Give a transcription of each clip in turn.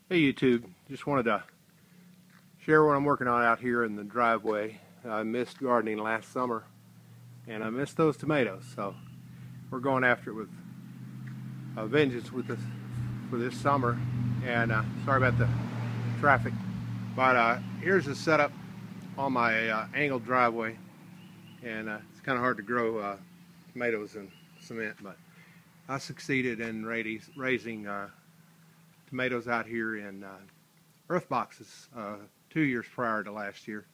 Hey YouTube, just wanted to share what I'm working on out here in the driveway. I missed gardening last summer and I missed those tomatoes, so we're going after it with a vengeance with this for this summer. And sorry about the traffic, but here's the setup on my angled driveway, and it's kind of hard to grow tomatoes in cement, but I succeeded in raising tomatoes out here in earth boxes 2 years prior to last year.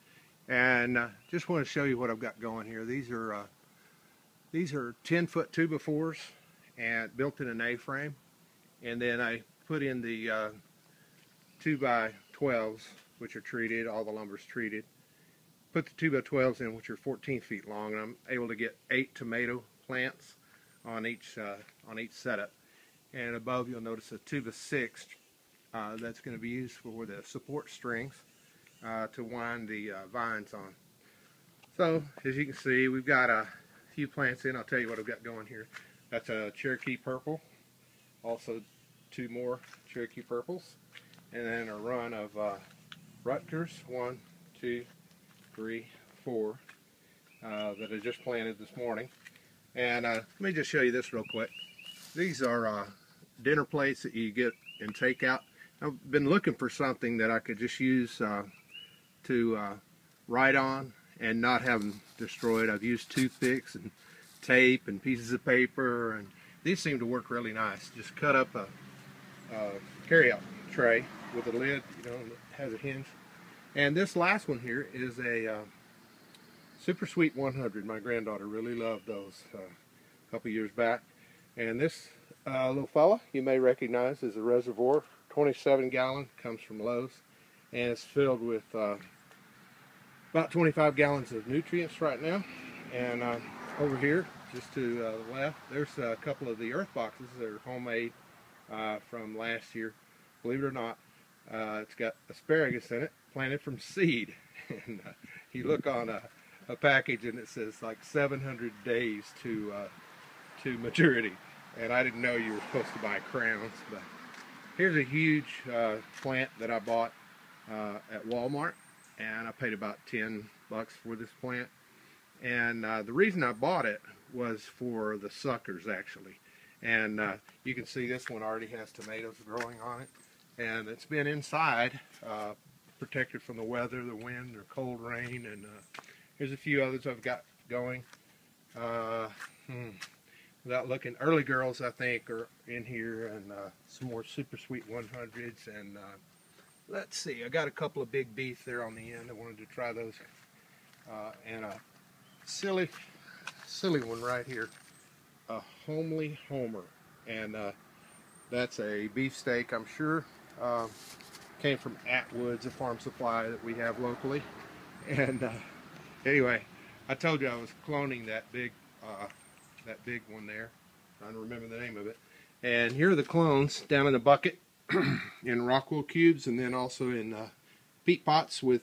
And just want to show you what I've got going here. These are 10-foot 2x4s and built in an A-frame, and then I put in the 2x12s, which are treated. All the lumber's treated. Put the 2x12s in, which are 14 feet long, and I'm able to get 8 tomato plants on each setup. And above you'll notice a 2x6 that's going to be used for the support strings to wind the vines on. So as you can see, we've got a few plants in. I'll tell you what I've got going here. That's a Cherokee purple, also 2 more Cherokee purples, and then a run of Rutgers, 1, 2, 3, 4 that I just planted this morning. And let me just show you this real quick. These are dinner plates that you get in takeout. I've been looking for something that I could just use to write on and not have them destroyed. I've used toothpicks and tape and pieces of paper, and these seem to work really nice. Just cut up a carry-out tray with a lid, you know, that has a hinge. And this last one here is a Super Sweet 100. My granddaughter really loved those a couple years back. And this little fella you may recognize is a reservoir, 27-gallon, comes from Lowe's, and it's filled with about 25 gallons of nutrients right now. And over here, just to the left, there's a couple of the earth boxes that are homemade from last year. Believe it or not, it's got asparagus in it, planted from seed. And you look on a package and it says like 700 days to maturity, and I didn't know you were supposed to buy crowns. But here's a huge plant that I bought at Walmart, and I paid about $10 for this plant. And the reason I bought it was for the suckers, actually. And you can see this one already has tomatoes growing on it, and it's been inside, protected from the weather, the wind, or cold rain. And here's a few others I've got going. Without looking, Early Girls, I think, are in here, and some more Super Sweet 100s. And let's see, I got a couple of big beef there on the end. I wanted to try those. And a silly one right here, a Homely Homer. And that's a beefsteak, I'm sure. Came from Atwood's, a farm supply that we have locally. And anyway, I told you I was cloning that big one there. Trying to remember the name of it. And here are the clones down in a bucket in Rockwell cubes, and then also in peat pots with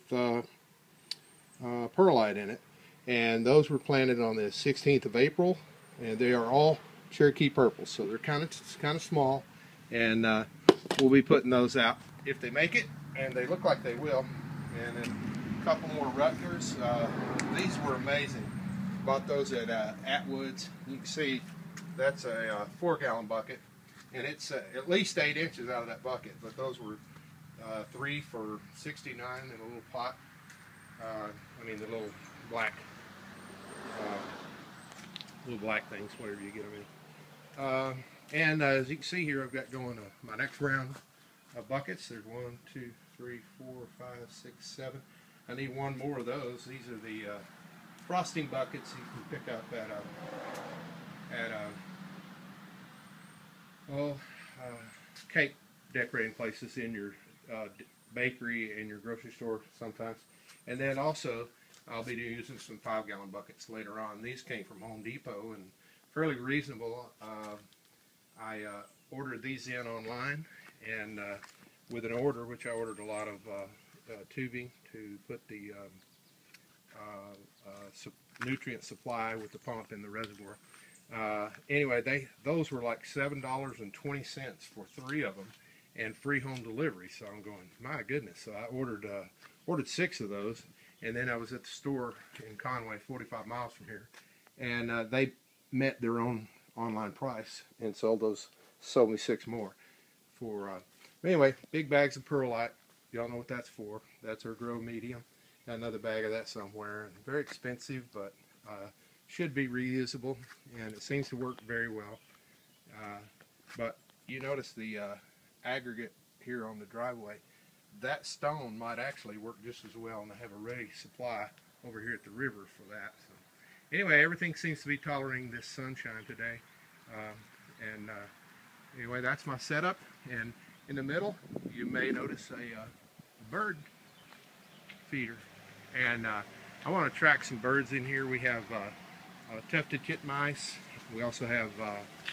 perlite in it. And those were planted on the 16th of April, and they are all Cherokee purples, so they're kind of small. And we'll be putting those out if they make it, and they look like they will. And then a couple more Rutgers. These were amazing. Bought those at Atwood's. You can see that's a 4-gallon bucket, and it's at least 8 inches out of that bucket. But those were 3 for $69 in a little pot. I mean the little black things, whatever you get them in. And as you can see here, I've got going my next round of buckets. There's 1, 2, 3, 4, 5, 6, 7. I need 1 more of those. These are the frosting buckets you can pick up at cake decorating places, in your bakery and your grocery store sometimes. And then also I'll be using some 5-gallon buckets later on. These came from Home Depot and fairly reasonable. I ordered these in online, and with an order, which I ordered a lot of tubing to put the nutrient supply with the pump in the reservoir. Anyway, those were like $7.20 for 3 of them, and free home delivery. So I'm going, my goodness. So I ordered 6 of those, and then I was at the store in Conway, 45 miles from here, and they met their own online price and sold me 6 more for anyway. Big bags of perlite. Y'all know what that's for. That's our grow medium. Got another bag of that somewhere. Very expensive, but should be reusable, and it seems to work very well. But you notice the aggregate here on the driveway. That stone might actually work just as well, and I have a ready supply over here at the river for that. So anyway, everything seems to be tolerating this sunshine today. Anyway, that's my setup, and in the middle you may notice a bird feeder, and I want to attract some birds in here. We have tufted titmice. We also have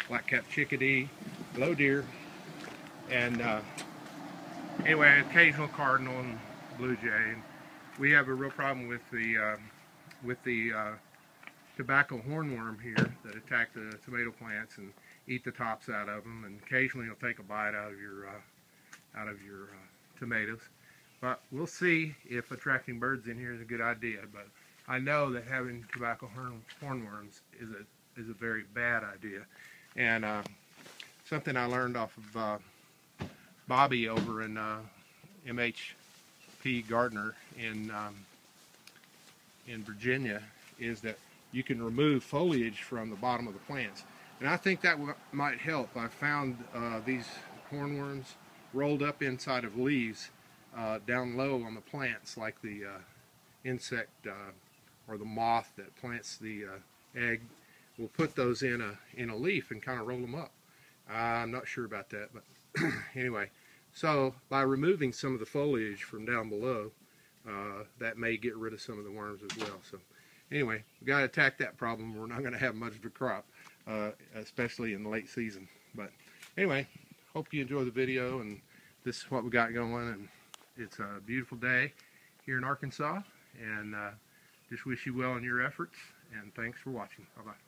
black-capped chickadee, blow deer, and anyway, occasional cardinal and blue jay. And we have a real problem with the tobacco hornworm here that attack the tomato plants and eat the tops out of them, and occasionally it'll take a bite out of your tomatoes. But we'll see if attracting birds in here is a good idea. But I know that having tobacco hornworms is a very bad idea. And something I learned off of Bobby over in MHP Gardner in Virginia is that you can remove foliage from the bottom of the plants. And I think that might help. I found these hornworms rolled up inside of leaves down low on the plants, like the insect or the moth that plants the egg. We'll put those in a leaf and kind of roll them up. I'm not sure about that, but anyway. So by removing some of the foliage from down below, that may get rid of some of the worms as well. So anyway, we've got to attack that problem. We're not going to have much of a crop, especially in the late season. But anyway, hope you enjoy the video, and this is what we got going. And it's a beautiful day here in Arkansas, and just wish you well in your efforts, and thanks for watching. Bye-bye.